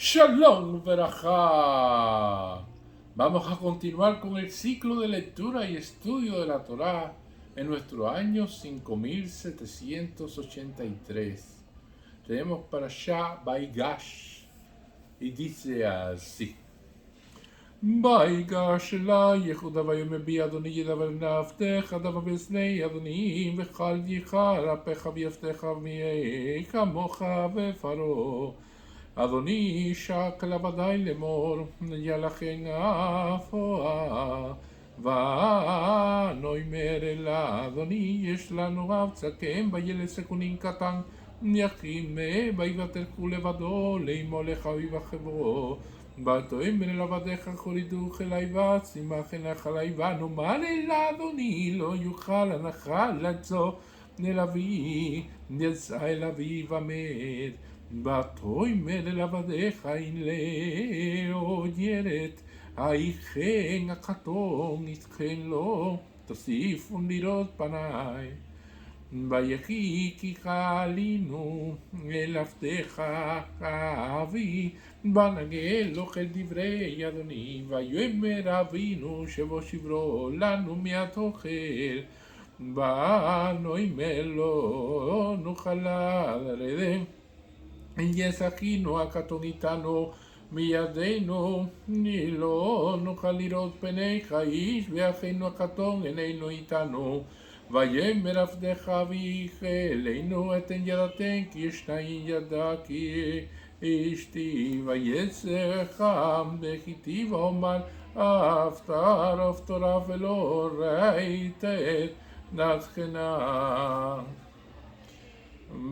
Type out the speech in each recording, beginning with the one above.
Shalom Berajá. Vamos a continuar con el ciclo de lectura y estudio de la Torá en nuestro año 5783. Tenemos para Shah Baigash y dice así: Baigash la Yehuda vayombi Adoni yedaber naftecha dava besnei Adoni vechal yichar apecha v'yaftecha v'miei mocha vefaro אדוני שקל עבדי לאמור, ילכן אפוה, ונאמר אלה, אדוני יש לנו אב צקם, וילד סכונין קטן, יחים ויוותרכו לבדו, לאמו לחביב החברו, ותאמר אל עבדיך חורידוך אלי ושימח עיניך עלי, ונאמר אלה, אדוני לא יוכל הנחל לצוא אל אבי, יצא אל אבי ומת. ותאמר אל עבדיך אם לא ירד היכן הכתום יתכן לו תוסיפו לראות פניי ויחי כי חלינו אל עבדיך אבי ונגל אוכל דברי אדוני ויאמר אבינו שבו שברו לנו מעט אוכל ונאמר לו נוכל לרדת ישחינו הקטון איתנו מידינו לא נוכל לראות פניך איש ואחינו הקטון איננו איתנו ויאמר עבדך אביך אלינו אתן ידתן כי ישניים ידה כי אשתי ויצא חם בחיתי ואומר אפטר אפטרה ולא ראית את נתחנה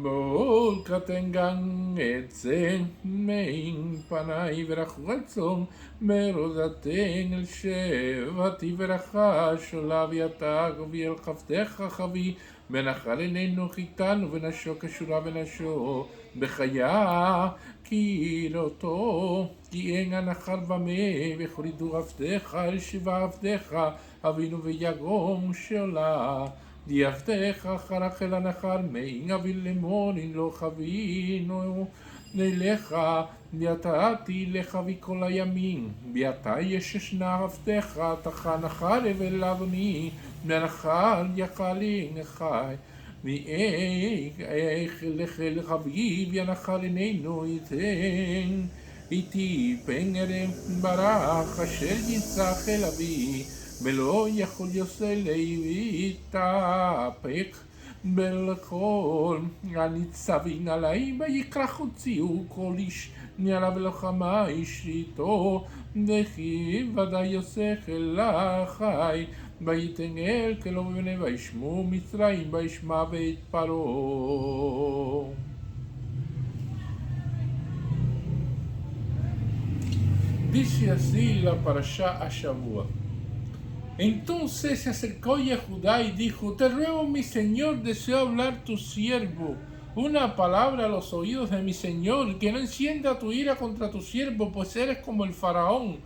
Bol katengan etzen mein panai verachvatzom merodaten el shevati veracha sholaviatag viel chavtecha chavi benachal enenu chitanu benasho kashura benasho bechaya kiroto כי אין הנחל במה וחרידו עבדיך אל שבע עבדיך אבינו ויגום שאלה דיעבדך אחרך אל הנחל מאין אבי לאמור אם לא חווינו נלך ויתרתי לך וכל הימים ואתה יששנה עבדיך תחה נחל אל אדוני מהנחל יחלי נחי ואיך לך חביב ינחל איננו ייתן איתי פן ארם ברח אשר יצח אל אבי ולא יכול יוסי להתאפק בלכל הניצבים עלי ויקרח הוציאו כל איש ניאלה ולוחמה אישיתו וכי ודאי יוסך אל החי ויתן אל כלא בבני וישמו מצרים וישמע בית פרעה. Dice así la parashá Ashavua. Entonces se acercó Yehudá y dijo: Te ruego, mi señor, deseo hablar tu siervo una palabra a los oídos de mi señor, que no encienda tu ira contra tu siervo, pues eres como el faraón.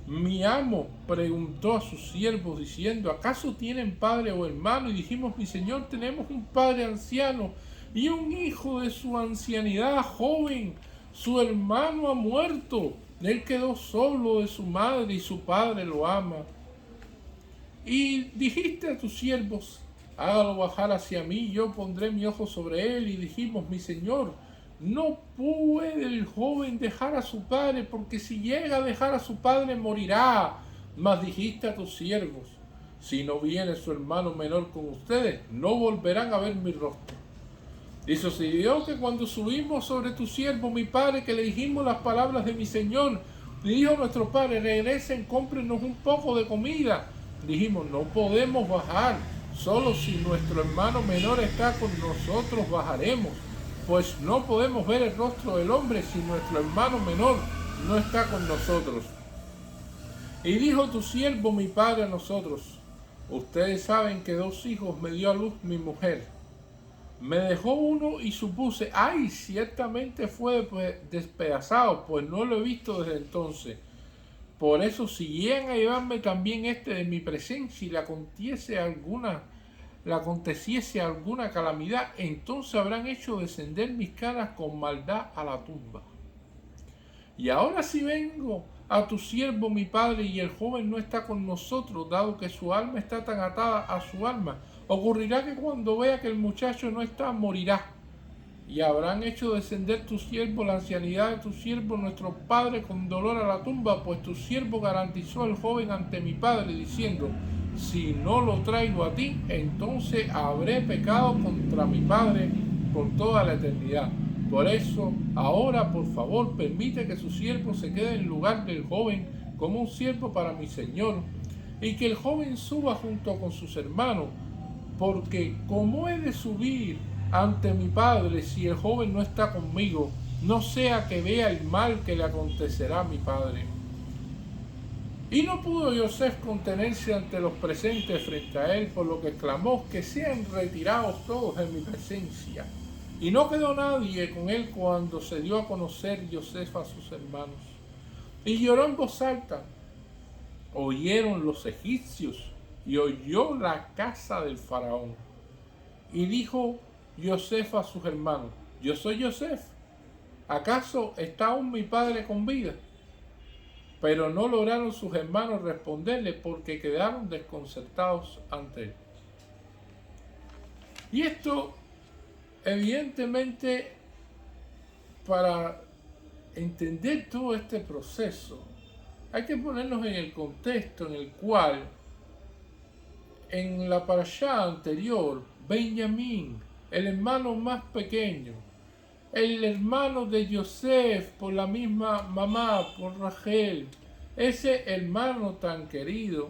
Mi amo preguntó a sus siervos diciendo: ¿acaso tienen padre o hermano? Y dijimos: mi señor, tenemos un padre anciano y un hijo de su ancianidad joven. Su hermano ha muerto. Él quedó solo de su madre y su padre lo ama. Y dijiste a tus siervos: hágalo bajar hacia mí, yo pondré mi ojo sobre él. Y dijimos: mi señor, no puede el joven dejar a su padre, porque si llega a dejar a su padre morirá. Mas dijiste a tus siervos: si no viene su hermano menor con ustedes, no volverán a ver mi rostro. Y sucedió que cuando subimos sobre tu siervo, mi padre, que le dijimos las palabras de mi señor, dijo nuestro padre: regresen, cómprenos un poco de comida. Dijimos: no podemos bajar, solo si nuestro hermano menor está con nosotros bajaremos, pues no podemos ver el rostro del hombre si nuestro hermano menor no está con nosotros. Y dijo tu siervo, mi padre, a nosotros: ustedes saben que 2 hijos me dio a luz mi mujer. Me dejó uno y supuse: ay, ciertamente fue despedazado, pues no lo he visto desde entonces. Por eso, si llegan a llevarme también de mi presencia y le aconteciese alguna calamidad, entonces habrán hecho descender mis caras con maldad a la tumba. Y ahora si vengo a tu siervo mi padre y el joven no está con nosotros, dado que su alma está tan atada a su alma, ocurrirá que cuando vea que el muchacho no está, morirá. Y habrán hecho descender tu siervo la ancianidad de tu siervo nuestro padre con dolor a la tumba, pues tu siervo garantizó al joven ante mi padre, diciendo, si no lo traigo a ti, entonces habré pecado contra mi padre por toda la eternidad. Por eso, ahora, por favor, permite que su siervo se quede en lugar del joven como un siervo para mi señor, y que el joven suba junto con sus hermanos, porque ¿cómo he de subir ante mi padre si el joven no está conmigo? No sea que vea el mal que le acontecerá a mi padre. Y no pudo Yosef contenerse ante los presentes frente a él, por lo que clamó, que sean retirados todos de mi presencia. Y no quedó nadie con él cuando se dio a conocer Yosef a sus hermanos. Y lloró en voz alta. Oyeron los egipcios y oyó la casa del faraón. Y dijo Yosef a sus hermanos, yo soy Yosef, ¿acaso está aún mi padre con vida? Pero no lograron sus hermanos responderle porque quedaron desconcertados ante él. Y esto, evidentemente, para entender todo este proceso, hay que ponernos en el contexto en el cual, en la parashá anterior, Benjamín, el hermano más pequeño, el hermano de Yosef por la misma mamá, por Rachel, ese hermano tan querido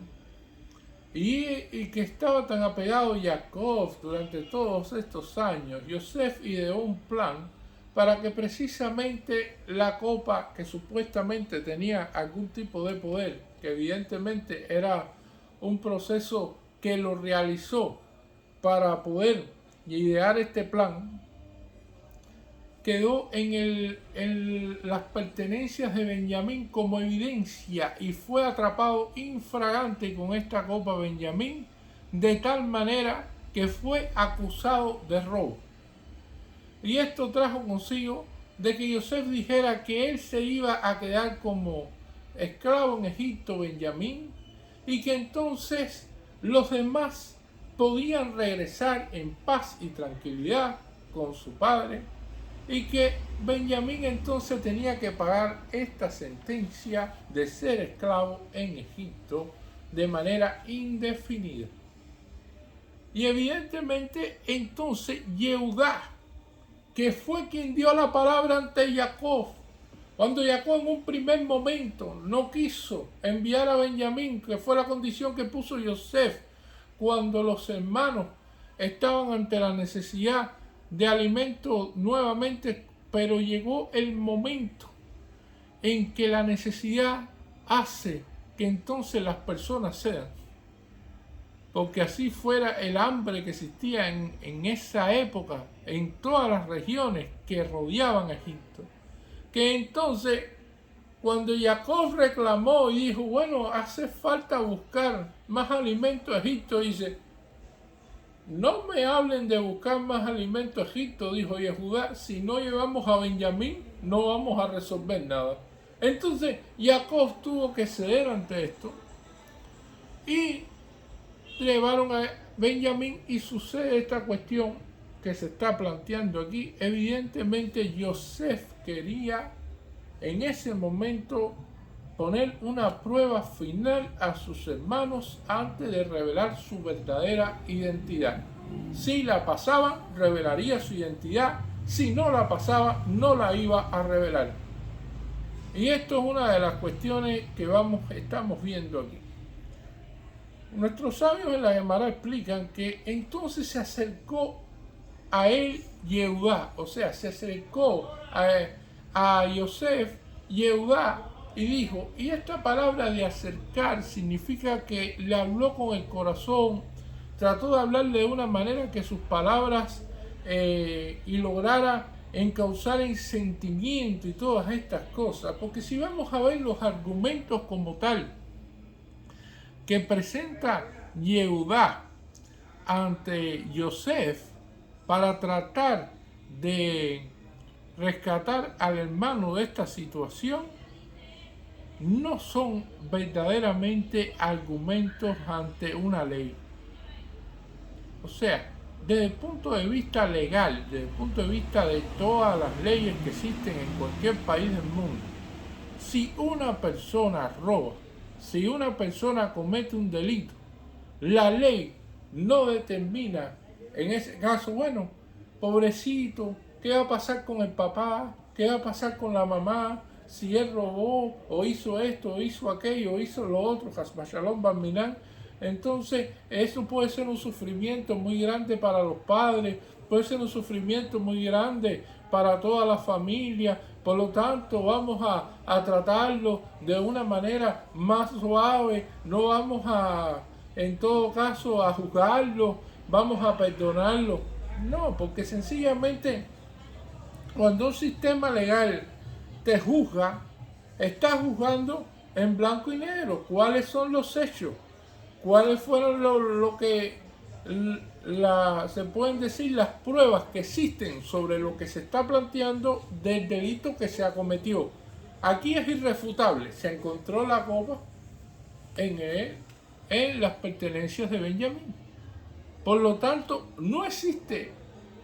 y que estaba tan apegado a Jacob durante todos estos años, Yosef ideó un plan para que precisamente la copa, que supuestamente tenía algún tipo de poder, que evidentemente era un proceso que lo realizó para poder idear este plan, quedó en las pertenencias de Benjamín como evidencia y fue atrapado infragante con esta copa Benjamín, de tal manera que fue acusado de robo. Y esto trajo consigo de que Yosef dijera que él se iba a quedar como esclavo en Egipto, Benjamín, y que entonces los demás podían regresar en paz y tranquilidad con su padre, y que Benjamín entonces tenía que pagar esta sentencia de ser esclavo en Egipto de manera indefinida. Y evidentemente entonces Yehudá, que fue quien dio la palabra ante Jacob, cuando Jacob en un primer momento no quiso enviar a Benjamín, que fue la condición que puso Yosef, cuando los hermanos estaban ante la necesidad de alimento nuevamente, pero llegó el momento en que la necesidad hace que entonces las personas cedan, porque así fuera el hambre que existía en esa época en todas las regiones que rodeaban a Egipto, que entonces cuando Jacob reclamó y dijo, bueno, hace falta buscar más alimento a Egipto, dice, no me hablen de buscar más alimento a Egipto, dijo Yehudá, si no llevamos a Benjamín, no vamos a resolver nada. Entonces Jacob tuvo que ceder ante esto y llevaron a Benjamín y sucede esta cuestión que se está planteando aquí. Evidentemente Yosef quería en ese momento poner una prueba final a sus hermanos antes de revelar su verdadera identidad. Si la pasaba, revelaría su identidad. Si no la pasaba, no la iba a revelar. Y esto es una de las cuestiones que estamos viendo aquí. Nuestros sabios en la Gemara explican que entonces se acercó a él Yehudá, o sea, se acercó a Yosef Yehudá y dijo, y esta palabra de acercar significa que le habló con el corazón, trató de hablarle de una manera que sus palabras y lograra encauzar en sentimiento y todas estas cosas, porque si vamos a ver los argumentos como tal que presenta Yehudá ante Yosef para tratar de rescatar al hermano de esta situación, no son verdaderamente argumentos ante una ley. O sea, desde el punto de vista legal, desde el punto de vista de todas las leyes que existen en cualquier país del mundo, si una persona roba, si una persona comete un delito, la ley no determina, en ese caso, bueno, pobrecito, ¿qué va a pasar con el papá? ¿Qué va a pasar con la mamá? Si él robó, o hizo esto, o hizo aquello, o hizo lo otro, Hasbashalom Barminan. Entonces, eso puede ser un sufrimiento muy grande para los padres, puede ser un sufrimiento muy grande para toda la familia. Por lo tanto, vamos a tratarlo de una manera más suave, no vamos a, en todo caso, a juzgarlo, vamos a perdonarlo. No, porque sencillamente cuando un sistema legal te juzga, está juzgando en blanco y negro cuáles son los hechos, cuáles fueron lo que se pueden decir las pruebas que existen sobre lo que se está planteando del delito que se acometió. Aquí es irrefutable, se encontró la copa en las pertenencias de Benjamín. Por lo tanto, no existe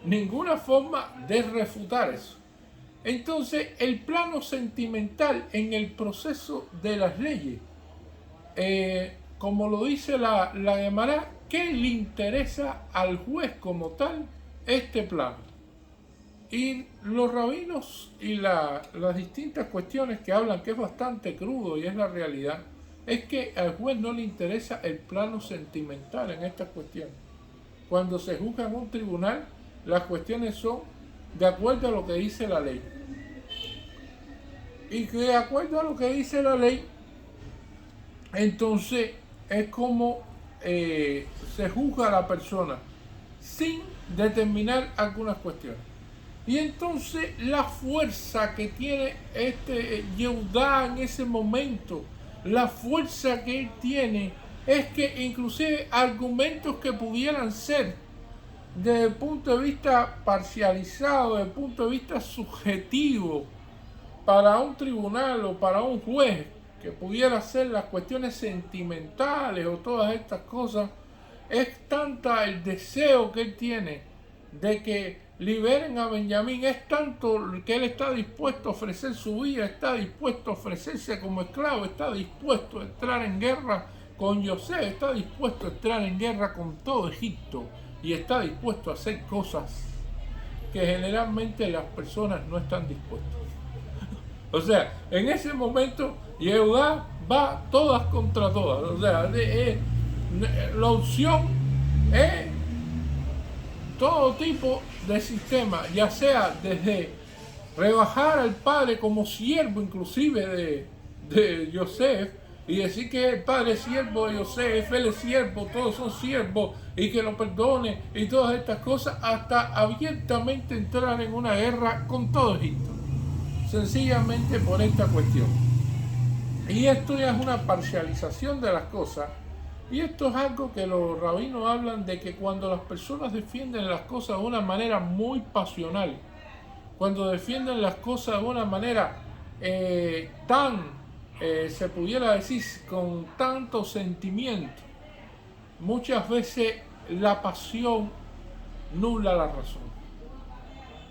ninguna forma de refutar eso. Entonces, el plano sentimental en el proceso de las leyes, como lo dice la Gemara, ¿qué le interesa al juez como tal este plano? Y los rabinos y las distintas cuestiones que hablan, que es bastante crudo y es la realidad, es que al juez no le interesa el plano sentimental en estas cuestiones. Cuando se juzga en un tribunal, las cuestiones son de acuerdo a lo que dice la ley. Y que de acuerdo a lo que dice la ley, entonces es como se juzga a la persona sin determinar algunas cuestiones. Y entonces la fuerza que tiene este Yehudá en ese momento, la fuerza que él tiene, es que inclusive argumentos que pudieran ser desde el punto de vista parcializado, desde el punto de vista subjetivo, para un tribunal o para un juez, que pudiera ser las cuestiones sentimentales o todas estas cosas, es tanta el deseo que él tiene de que liberen a Benjamín, es tanto que él está dispuesto a ofrecer su vida, está dispuesto a ofrecerse como esclavo, está dispuesto a entrar en guerra con José, está dispuesto a entrar en guerra con todo Egipto y está dispuesto a hacer cosas que generalmente las personas no están dispuestas. O sea, en ese momento Yehudá va todas contra todas. O sea, la opción es todo tipo de sistema, ya sea desde rebajar al padre como siervo inclusive de Yosef, y decir que el padre es siervo de Yosef, él es siervo, todos son siervos, y que lo perdone, y todas estas cosas, hasta abiertamente entrar en una guerra con todo Egipto. Sencillamente por esta cuestión. Y esto ya es una parcialización de las cosas, y esto es algo que los rabinos hablan de que cuando las personas defienden las cosas de una manera muy pasional, cuando defienden las cosas de una manera se pudiera decir, con tanto sentimiento, muchas veces la pasión nubla la razón.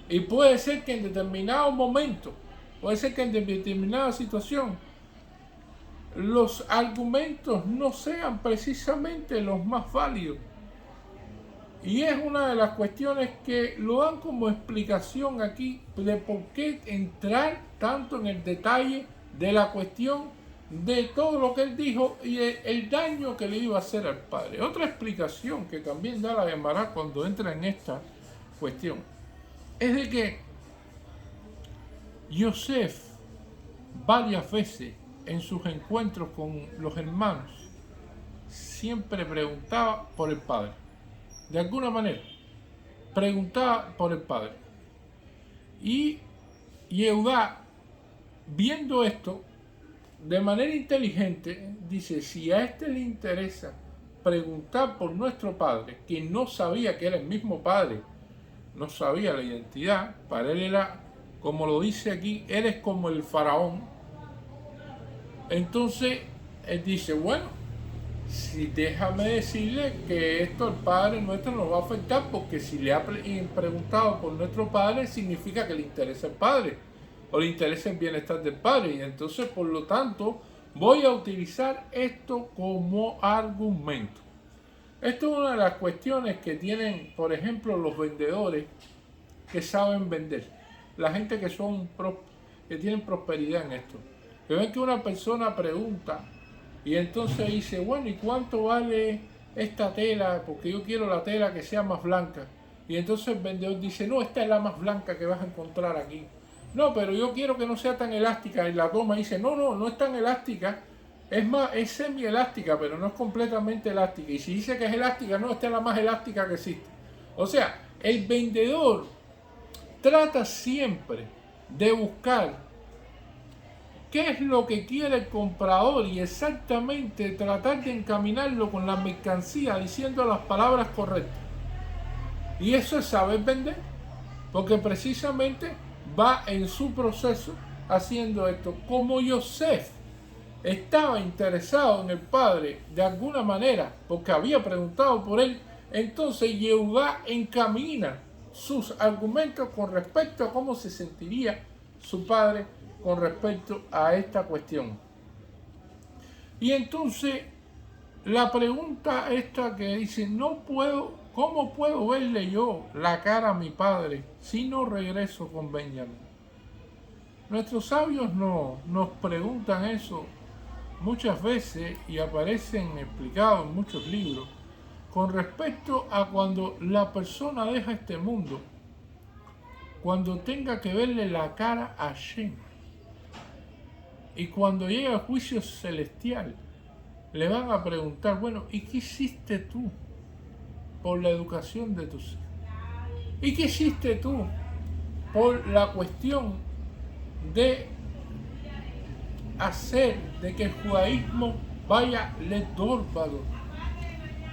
Y puede ser que en determinado momento, puede ser que en determinada situación, los argumentos no sean precisamente los más válidos. Y es una de las cuestiones que lo dan como explicación aquí de por qué entrar tanto en el detalle de la cuestión de todo lo que él dijo y el daño que le iba a hacer al padre. Otra explicación que también da la Gemara cuando entra en esta cuestión es de que Yosef varias veces en sus encuentros con los hermanos siempre preguntaba por el padre. De alguna manera, preguntaba por el padre. Y Yehudá, viendo esto, de manera inteligente, dice, si a este le interesa preguntar por nuestro padre, que no sabía que era el mismo padre, no sabía la identidad, para él era, como lo dice aquí, eres como el faraón. Entonces él dice, bueno, si déjame decirle que esto al Padre nuestro nos va a afectar, porque si le ha preguntado por nuestro Padre, significa que le interesa el Padre, o le interesa el bienestar del Padre, y entonces por lo tanto voy a utilizar esto como argumento. Esto es una de las cuestiones que tienen, por ejemplo, los vendedores que saben vender, la gente que tienen prosperidad en esto, que ven que una persona pregunta y entonces dice, bueno, ¿y cuánto vale esta tela? Porque yo quiero la tela que sea más blanca. Y entonces el vendedor dice, no, esta es la más blanca que vas a encontrar aquí. No, pero yo quiero que no sea tan elástica. Y la toma y dice, no, no, no es tan elástica. Es más, es semi-elástica, pero no es completamente elástica. Y si dice que es elástica, no, esta es la más elástica que existe. O sea, el vendedor trata siempre de buscar qué es lo que quiere el comprador y exactamente tratar de encaminarlo con la mercancía diciendo las palabras correctas. Y eso es saber vender, porque precisamente va en su proceso haciendo esto. Como Yosef estaba interesado en el padre de alguna manera, porque había preguntado por él, entonces Yehudá encamina sus argumentos con respecto a cómo se sentiría su padre con respecto a esta cuestión. Y entonces la pregunta esta que dice, no puedo, ¿cómo puedo verle yo la cara a mi padre si no regreso con Benjamín? Nuestros sabios nos preguntan eso muchas veces y aparecen explicados en muchos libros con respecto a cuando la persona deja este mundo, cuando tenga que verle la cara a Shem. Y cuando llegue al juicio celestial, le van a preguntar, bueno, ¿y qué hiciste tú por la educación de tus hijos? ¿Y qué hiciste tú por la cuestión de hacer de que el judaísmo vaya ledórbado?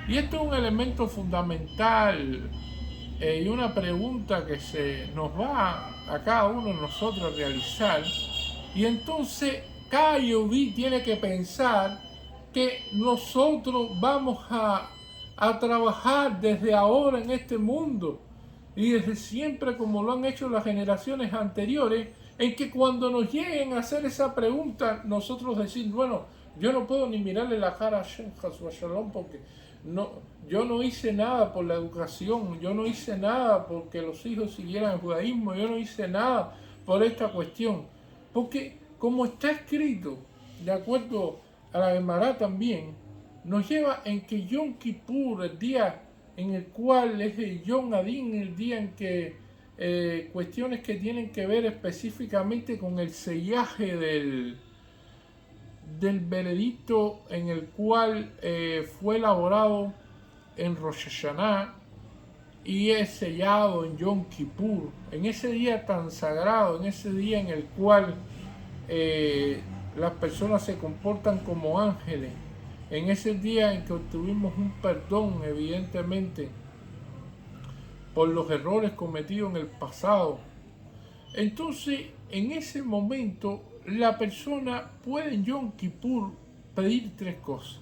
Y esto es un elemento fundamental y una pregunta que se nos va a cada uno de nosotros a realizar. Y entonces cada yehudí tiene que pensar que nosotros vamos a trabajar desde ahora en este mundo y desde siempre, como lo han hecho las generaciones anteriores, en que cuando nos lleguen a hacer esa pregunta, nosotros decir, bueno, yo no puedo ni mirarle la cara a Shem Shalom porque yo no hice nada por la educación, yo no hice nada porque los hijos siguieran el judaísmo, yo no hice nada por esta cuestión. Porque como está escrito, de acuerdo a la Gemara también, nos lleva en que Yom Kippur, el día en el cual es el Yom Adin, el día en que cuestiones que tienen que ver específicamente con el sellaje del veredicto en el cual fue elaborado en Rosh Hashanah y es sellado en Yom Kippur, en ese día tan sagrado, en ese día en el cual las personas se comportan como ángeles, en ese día en que obtuvimos un perdón, evidentemente, por los errores cometidos en el pasado. Entonces, en ese momento, la persona puede en Yom Kippur pedir tres cosas.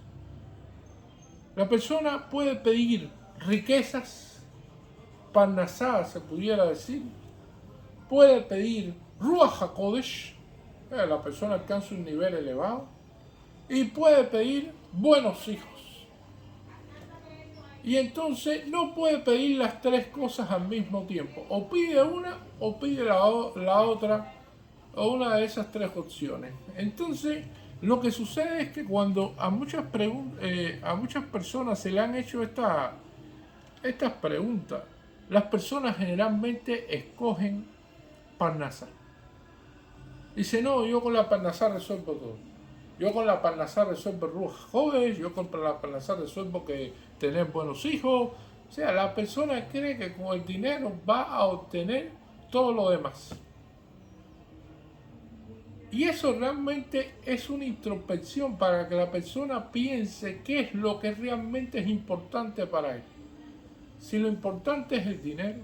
La persona puede pedir riquezas, parnasá, se pudiera decir. Puede pedir Ruach HaKodesh, la persona alcanza un nivel elevado. Y puede pedir buenos hijos. Y entonces no puede pedir las tres cosas al mismo tiempo. O pide una o pide la otra, o una de esas tres opciones. Entonces, lo que sucede es que cuando a muchas personas se le han hecho estas preguntas, las personas generalmente escogen parnasá. Dice, no, yo con la parnasá resuelvo todo. Yo con la parnasá resuelvo Ruach HaKodesh, yo con la parnasá resuelvo que tener buenos hijos. O sea, la persona cree que con el dinero va a obtener todo lo demás. Y eso realmente es una introspección para que la persona piense qué es lo que realmente es importante para él. Si lo importante es el dinero,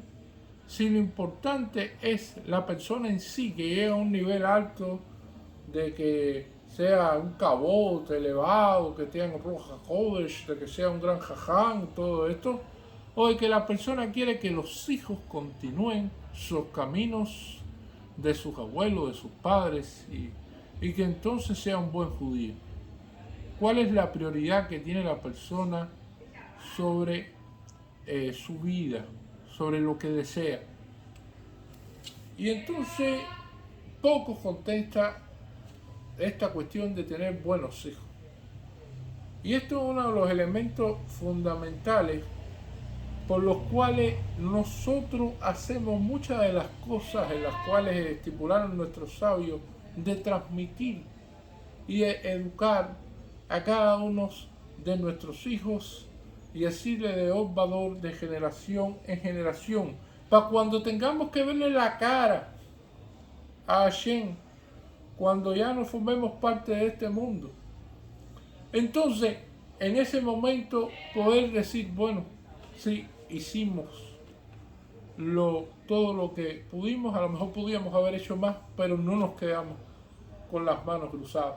si lo importante es la persona en sí que llega a un nivel alto de que sea un cabote elevado, que tenga un Roja Kodesh, de que sea un gran jaján, todo esto, o de que la persona quiere que los hijos continúen sus caminos de sus abuelos, de sus padres, y que entonces sea un buen judío. ¿Cuál es la prioridad que tiene la persona sobre su vida, sobre lo que desea? Y entonces poco contesta esta cuestión de tener buenos hijos. Y esto es uno de los elementos fundamentales por los cuales nosotros hacemos muchas de las cosas en las cuales estipularon nuestros sabios de transmitir y de educar a cada uno de nuestros hijos y decirle de obrador de generación en generación, para cuando tengamos que verle la cara a Hashem, cuando ya no formemos parte de este mundo. Entonces, en ese momento poder decir, bueno, sí, hicimos todo lo que pudimos, a lo mejor podíamos haber hecho más, pero no nos quedamos con las manos cruzadas.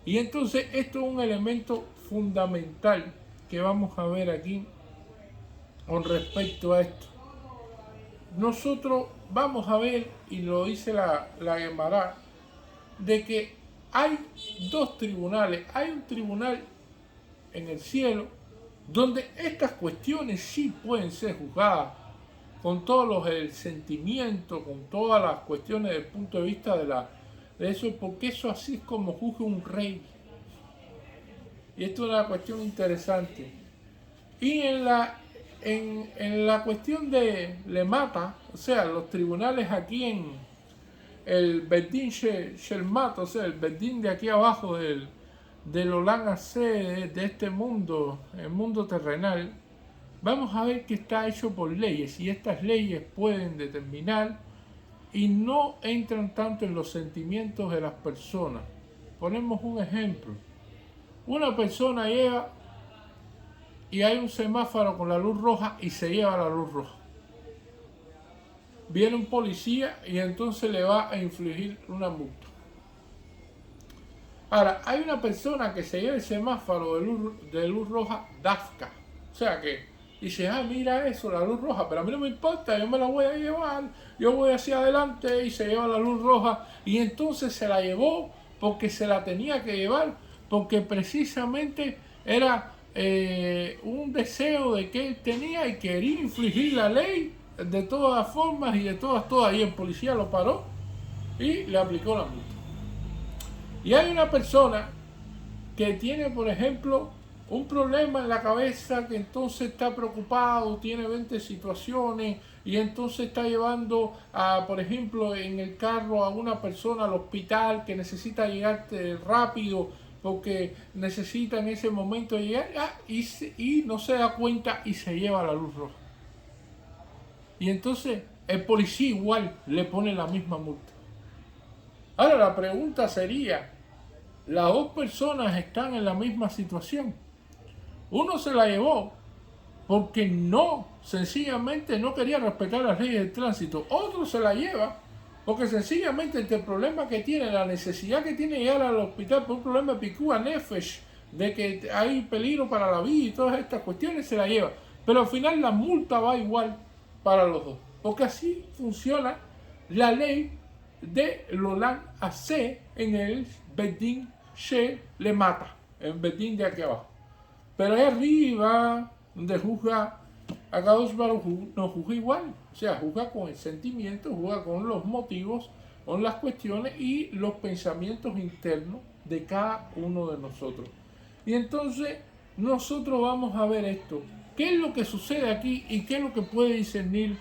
Y entonces esto es un elemento fundamental que vamos a ver aquí con respecto a esto. Nosotros vamos a ver, y lo dice la Gemara, de que hay dos tribunales. Hay un tribunal en el cielo donde estas cuestiones sí pueden ser juzgadas con todos los sentimientos, con todas las cuestiones desde el punto de vista de eso, porque eso así es como juzga un rey. Y esto es una cuestión interesante. Y en la cuestión de Lemata, o sea, los tribunales aquí en el Bedín Shelmat, o sea, el Bedín de aquí abajo del Olam Hazé, de este mundo, el mundo terrenal, vamos a ver que está hecho por leyes, y estas leyes pueden determinar y no entran tanto en los sentimientos de las personas. Ponemos un ejemplo. Una persona llega y hay un semáforo con la luz roja y se lleva la luz roja. Viene un policía y entonces le va a infligir una multa. Ahora, hay una persona que se lleva el semáforo de luz roja Dafka. O sea que dice, mira eso, la luz roja, pero a mí no me importa, yo me la voy a llevar, yo voy hacia adelante, y se lleva la luz roja. Y entonces se la llevó porque se la tenía que llevar, porque precisamente era un deseo de que él tenía y quería infligir la ley de todas formas y de todas. Y el policía lo paró y le aplicó la multa. Y hay una persona que tiene, por ejemplo, un problema en la cabeza, que entonces está preocupado, tiene 20 situaciones, y entonces está llevando, por ejemplo, en el carro a una persona al hospital que necesita llegar rápido porque necesita en ese momento llegar, y no se da cuenta y se lleva la luz roja. Y entonces el policía igual le pone la misma multa. Ahora la pregunta sería, las dos personas están en la misma situación. Uno se la llevó porque sencillamente no quería respetar las leyes del tránsito. Otro se la lleva porque sencillamente el problema que tiene, la necesidad que tiene de llegar al hospital por un problema de picúa nefesh, de que hay peligro para la vida y todas estas cuestiones, se la lleva. Pero al final la multa va igual para los dos. Porque así funciona la ley de Olam Hazé en el Bedín Shelmat, el Bedín de aquí abajo. Pero ahí arriba, donde juzga a Kadosh Baruj Hu, no juzga igual. O sea, juzga con el sentimiento, juzga con los motivos, con las cuestiones y los pensamientos internos de cada uno de nosotros. Y entonces nosotros vamos a ver esto. ¿Qué es lo que sucede aquí y qué es lo que puede discernir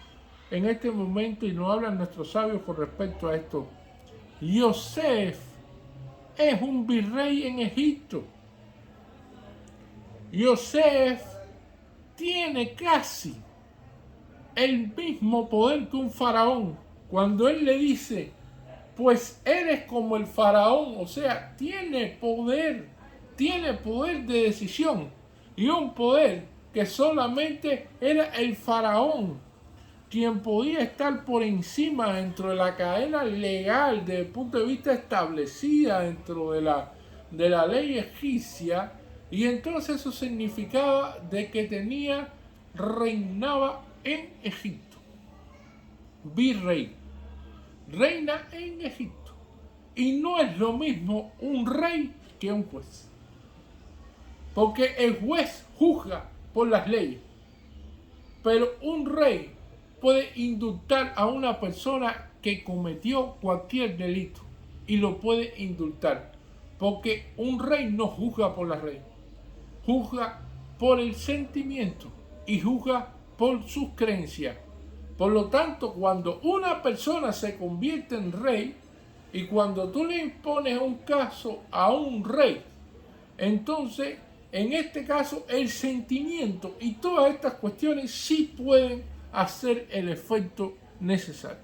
en este momento? Y nos hablan nuestros sabios con respecto a esto. Yosef es un virrey en Egipto. Yosef tiene casi el mismo poder que un faraón. Cuando él le dice, pues eres como el faraón, o sea, tiene poder de decisión, y un poder que solamente era el faraón quien podía estar por encima dentro de la cadena legal desde el punto de vista establecida dentro de la ley egipcia, y entonces eso significaba de que reinaba en Egipto, virrey, reina en Egipto. Y no es lo mismo un rey que un juez, porque el juez juzga por las leyes, pero un rey puede indultar a una persona que cometió cualquier delito y lo puede indultar, porque un rey no juzga por las leyes, juzga por el sentimiento y juzga por sus creencias. Por lo tanto, cuando una persona se convierte en rey y cuando tú le impones un caso a un rey, entonces en este caso el sentimiento y todas estas cuestiones sí pueden hacer el efecto necesario.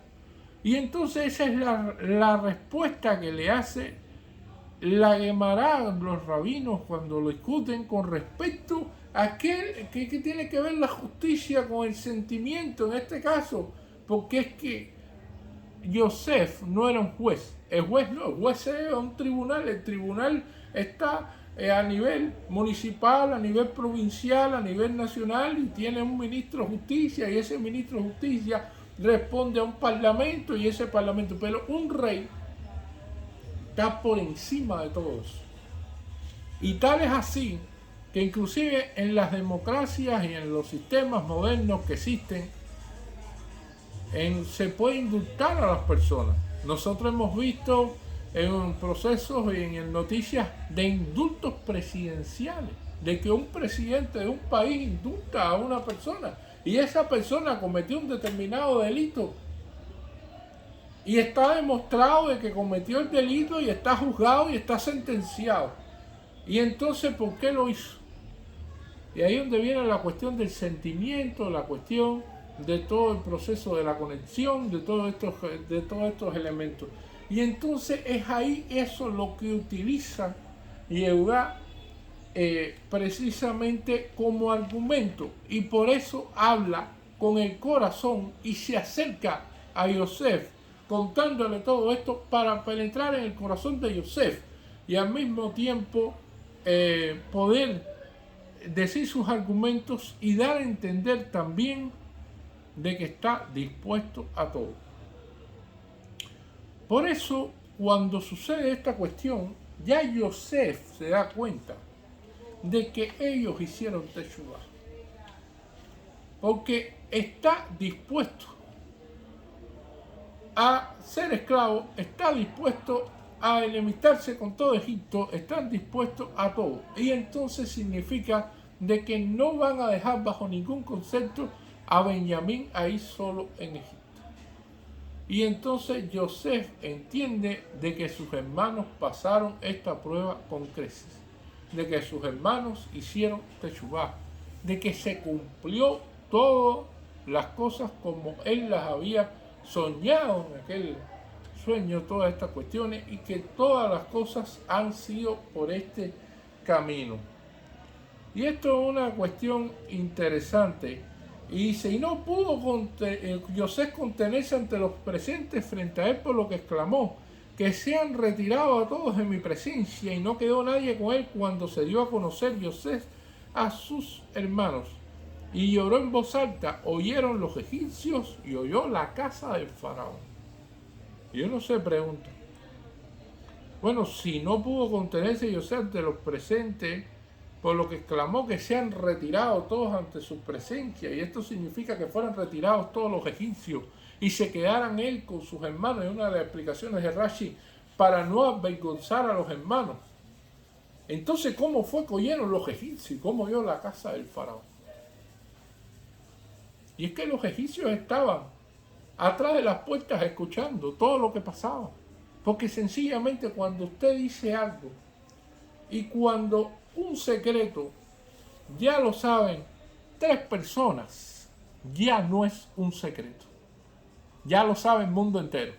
Y entonces esa es la respuesta que le hace la Guemará, los rabinos, cuando lo discuten con respecto a aquel que tiene que ver la justicia con el sentimiento en este caso, porque es que Yosef no era un juez, el juez no, el juez es un tribunal, el tribunal está a nivel municipal, a nivel provincial, a nivel nacional, y tiene un ministro de justicia, y ese ministro de justicia responde a un parlamento, y ese parlamento, pero un rey está por encima de todo eso. Y tal es así que inclusive en las democracias y en los sistemas modernos que existen, se puede indultar a las personas. Nosotros hemos visto en procesos y en noticias de indultos presidenciales, de que un presidente de un país indulta a una persona y esa persona cometió un determinado delito y está demostrado de que cometió el delito y está juzgado y está sentenciado. Y entonces, ¿por qué lo hizo? Y ahí es donde viene la cuestión del sentimiento, la cuestión de todo el proceso de la conexión, de todos estos elementos. Y entonces es ahí eso lo que utiliza Yehudá precisamente como argumento. Y por eso habla con el corazón y se acerca a Yosef, contándole todo esto para penetrar en el corazón de Yosef y al mismo tiempo poder decir sus argumentos y dar a entender también de que está dispuesto a todo. Por eso, cuando sucede esta cuestión, ya Yosef se da cuenta de que ellos hicieron teshuvá, porque está dispuesto a ser esclavo, está dispuesto a enemistarse con todo Egipto, están dispuestos a todo. Y entonces significa de que no van a dejar bajo ningún concepto a Benjamín ahí solo en Egipto. Y entonces Yosef entiende de que sus hermanos pasaron esta prueba con creces, de que sus hermanos hicieron teshuvá, de que se cumplió todas las cosas como él las había soñado en aquel sueño, todas estas cuestiones, y que todas las cosas han sido por este camino. Y esto es una cuestión interesante. Y dice, y no pudo Yosef contenerse ante los presentes frente a él, por lo que exclamó, que sean retirados a todos de mi presencia, y no quedó nadie con él cuando se dio a conocer Yosef a sus hermanos. Y lloró en voz alta, oyeron los egipcios y oyó la casa del faraón. Y yo no sé, pregunto, bueno, si no pudo contenerse Yosef ante los presentes, por lo que exclamó que sean retirados todos ante su presencia, y esto significa que fueran retirados todos los egipcios y se quedaran él con sus hermanos, es una de las explicaciones de Rashi, para no avergonzar a los hermanos. Entonces, ¿cómo fue que oyeron los egipcios? ¿Cómo oyó la casa del faraón? Y es que los egipcios estaban atrás de las puertas escuchando todo lo que pasaba, porque sencillamente cuando usted dice algo y cuando un secreto ya lo saben 3 personas, ya no es un secreto, ya lo sabe el mundo entero,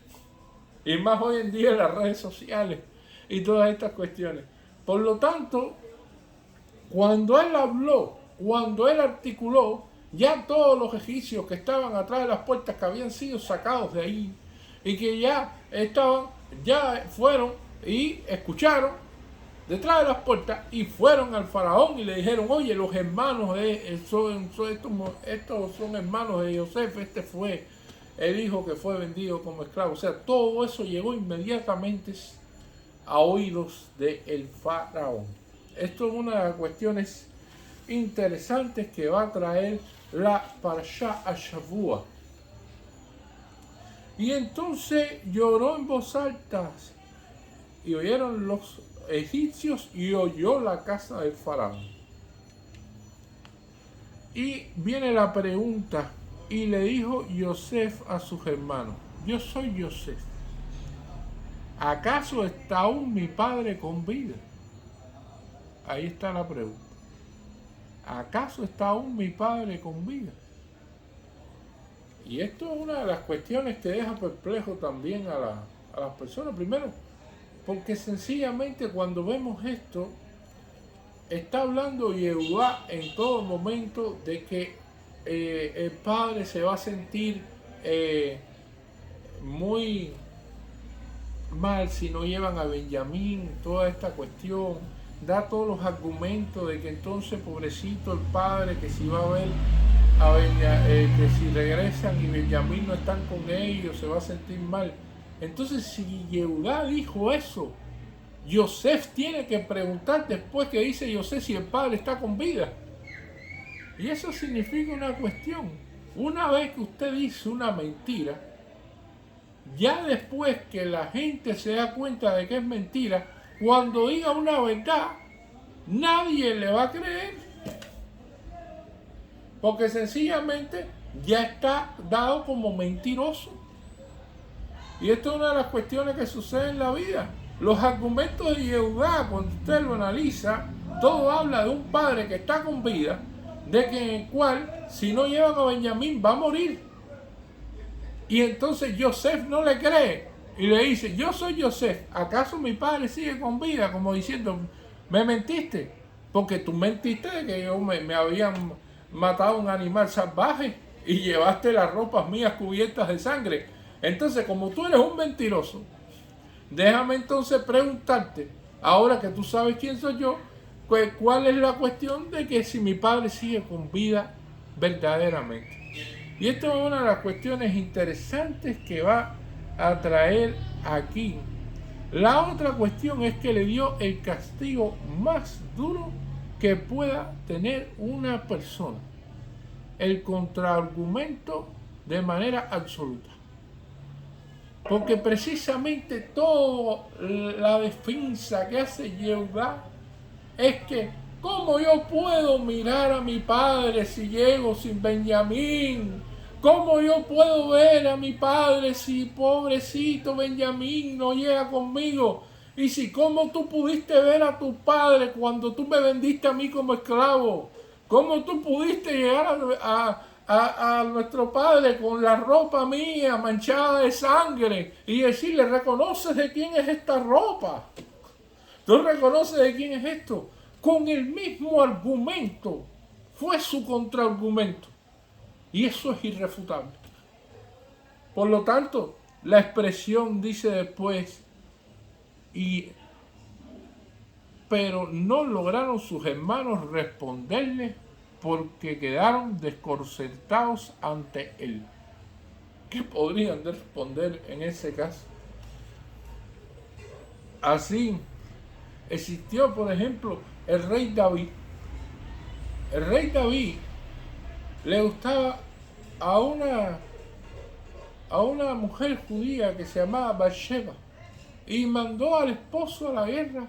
y más hoy en día en las redes sociales y todas estas cuestiones. Por lo tanto, cuando él habló, cuando él articuló, ya todos los egipcios que estaban atrás de las puertas, que habían sido sacados de ahí, y que ya fueron y escucharon detrás de las puertas y fueron al faraón y le dijeron, oye, los hermanos estos son hermanos de Joseph, este fue el hijo que fue vendido como esclavo. O sea, todo eso llegó inmediatamente a oídos del faraón. Esto es una de las cuestiones interesantes que va a traer la Parashá Ashavua. Y entonces lloró en voz alta, y oyeron los egipcios y oyó la casa del faraón. Y viene la pregunta, y le dijo Yosef a sus hermanos, yo soy Yosef, ¿acaso está aún mi padre con vida? Ahí está la pregunta. ¿Acaso está aún mi padre con vida? Y esto es una de las cuestiones que deja perplejo también a las personas. Primero, porque sencillamente cuando vemos esto, está hablando Yehudá en todo momento de que el padre se va a sentir muy mal si no llevan a Benjamín, toda esta cuestión. Da todos los argumentos de que entonces, pobrecito el padre, que si va a ver que si regresan y Benjamín no están con ellos, se va a sentir mal. Entonces, si Yehudá dijo eso, Yosef tiene que preguntar después que dice Yosef si el padre está con vida. Y eso significa una cuestión. Una vez que usted dice una mentira, ya después que la gente se da cuenta de que es mentira, cuando diga una verdad, nadie le va a creer. Porque sencillamente ya está dado como mentiroso. Y esto es una de las cuestiones que sucede en la vida. Los argumentos de Yehudá, cuando usted lo analiza, todo habla de un padre que está con vida, de que en el cual, si no llevan a Benjamín, va a morir. Y entonces Yosef no le cree y le dice, yo soy Yosef, ¿acaso mi padre sigue con vida? Como diciendo, me mentiste, porque tú mentiste de que yo me habían matado un animal salvaje y llevaste las ropas mías cubiertas de sangre. Entonces, como tú eres un mentiroso, déjame entonces preguntarte, ahora que tú sabes quién soy yo, ¿cuál es la cuestión de que si mi padre sigue con vida verdaderamente? Y esto es una de las cuestiones interesantes que va a traer aquí. La otra cuestión es que le dio el castigo más duro que pueda tener una persona. El contraargumento de manera absoluta. Porque precisamente toda la defensa que hace Yehudá es que, ¿cómo yo puedo mirar a mi padre si llego sin Benjamín? ¿Cómo yo puedo ver a mi padre si pobrecito Benjamín no llega conmigo? Y si cómo tú pudiste ver a tu padre cuando tú me vendiste a mí como esclavo. ¿Cómo tú pudiste llegar a nuestro padre con la ropa mía manchada de sangre y decirle, ¿reconoces de quién es esta ropa? ¿Tú reconoces de quién es esto? Con el mismo argumento. Fue su contraargumento. Y eso es irrefutable. Por lo tanto, la expresión dice después, pero no lograron sus hermanos responderle porque quedaron desconcertados ante él. ¿Qué podrían responder en ese caso? Así existió, por ejemplo, el rey David. El rey David le gustaba a una mujer judía que se llamaba Bathsheba y mandó al esposo a la guerra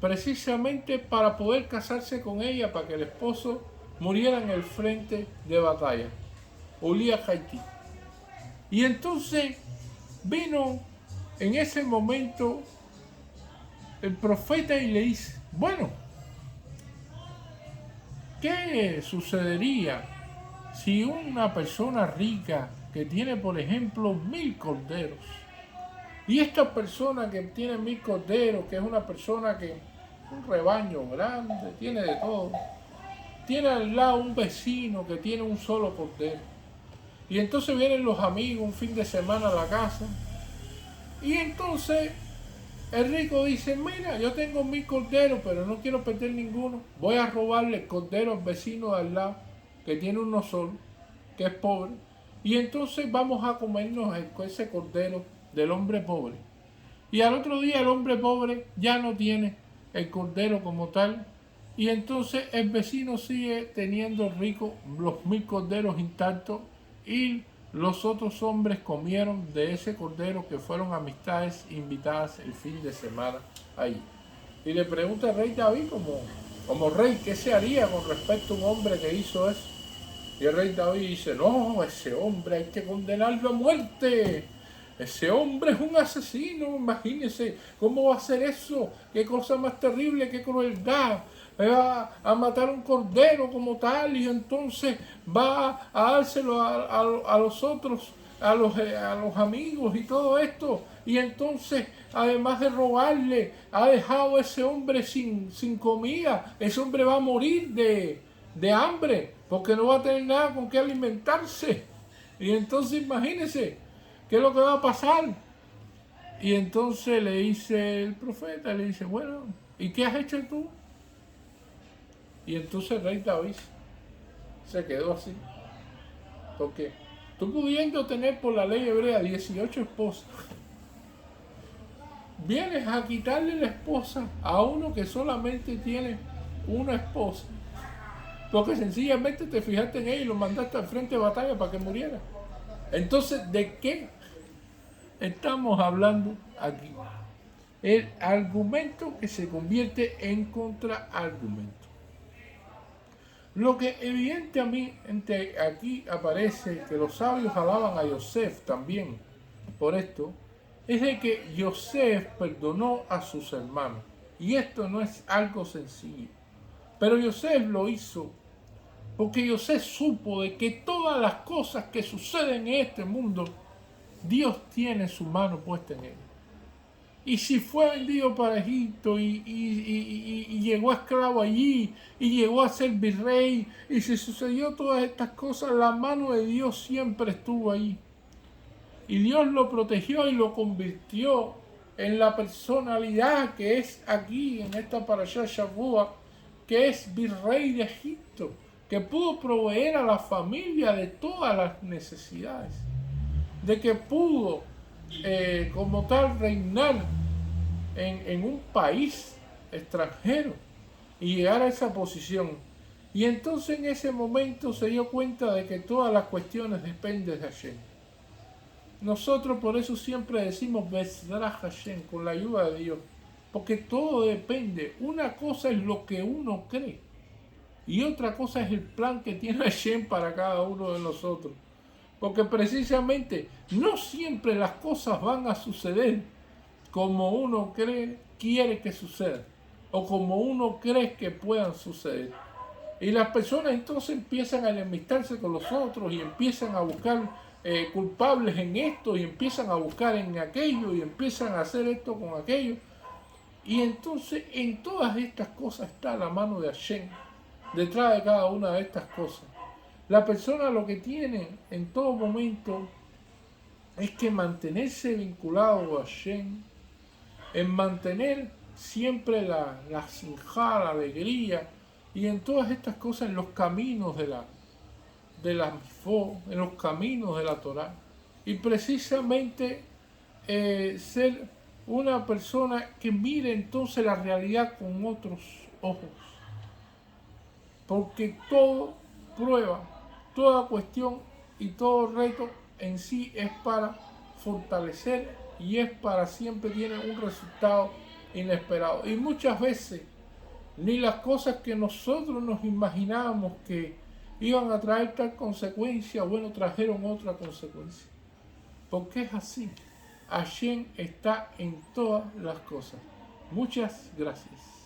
precisamente para poder casarse con ella, para que el esposo muriera en el frente de batalla, Urías Haití. Y entonces vino en ese momento el profeta y le dice, bueno, ¿qué sucedería si una persona rica que tiene, por ejemplo, 1000 corderos, y esta persona que tiene 1000 corderos, que es una persona que un rebaño grande, tiene de todo, tiene al lado un vecino que tiene un solo cordero. Y entonces vienen los amigos un fin de semana a la casa. Y entonces el rico dice, mira, yo tengo 1000 corderos, pero no quiero perder ninguno. Voy a robarle el cordero al vecino de al lado, que tiene uno solo, que es pobre. Y entonces vamos a comernos ese cordero del hombre pobre. Y al otro día el hombre pobre ya no tiene el cordero como tal. Y entonces el vecino sigue teniendo rico los 1000 corderos intactos. Y los otros hombres comieron de ese cordero que fueron amistades invitadas el fin de semana allí. Y le pregunta al rey David como rey, ¿qué se haría con respecto a un hombre que hizo eso? Y el rey David dice, no, ese hombre hay que condenarlo a muerte. Ese hombre es un asesino, imagínense cómo va a hacer eso, qué cosa más terrible, qué crueldad. Va a matar un cordero como tal y entonces va a dárselo a los otros, a los amigos y todo esto. Y entonces, además de robarle, ha dejado a ese hombre sin comida. Ese hombre va a morir de hambre porque no va a tener nada con qué alimentarse. Y entonces imagínense, ¿qué es lo que va a pasar? Y entonces le dice el profeta, le dice, bueno, ¿y qué has hecho tú? Y entonces el rey David se quedó así. Porque tú pudiendo tener por la ley hebrea 18 esposas, vienes a quitarle la esposa a uno que solamente tiene una esposa. Porque sencillamente te fijaste en ella y lo mandaste al frente de batalla para que muriera. Entonces, ¿de qué estamos hablando aquí? El argumento que se convierte en contraargumento. Lo que evidentemente aquí aparece, que los sabios alaban a Yosef también por esto, es de que Yosef perdonó a sus hermanos. Y esto no es algo sencillo. Pero Yosef lo hizo porque Yosef supo de que todas las cosas que suceden en este mundo, Dios tiene su mano puesta en él. Y si fue vendido para Egipto y llegó esclavo allí y llegó a ser virrey y se sucedió todas estas cosas, la mano de Dios siempre estuvo ahí. Y Dios lo protegió y lo convirtió en la personalidad que es aquí en esta parashá Shavua, que es virrey de Egipto, que pudo proveer a la familia de todas las necesidades, de que pudo como tal reinar en un país extranjero y llegar a esa posición. Y entonces en ese momento se dio cuenta de que todas las cuestiones dependen de Hashem. Nosotros por eso siempre decimos Bezrah Hashem, con la ayuda de Dios, porque todo depende. Una cosa es lo que uno cree y otra cosa es el plan que tiene Hashem para cada uno de nosotros. Porque precisamente no siempre las cosas van a suceder como uno quiere que suceda o como uno cree que puedan suceder. Y las personas entonces empiezan a enemistarse con los otros y empiezan a buscar culpables en esto y empiezan a buscar en aquello y empiezan a hacer esto con aquello. Y entonces en todas estas cosas está la mano de Hashem detrás de cada una de estas cosas. La persona lo que tiene en todo momento es que mantenerse vinculado a Hashem, en mantener siempre la sinjá, la alegría, y en todas estas cosas, en los caminos de la mifó, en los caminos de la Torá. Y precisamente ser una persona que mire entonces la realidad con otros ojos. Porque todo prueba, toda cuestión y todo reto en sí es para fortalecer y es para siempre tiene un resultado inesperado. Y muchas veces ni las cosas que nosotros nos imaginábamos que iban a traer tal consecuencia, bueno, trajeron otra consecuencia. Porque es así. Hashem está en todas las cosas. Muchas gracias.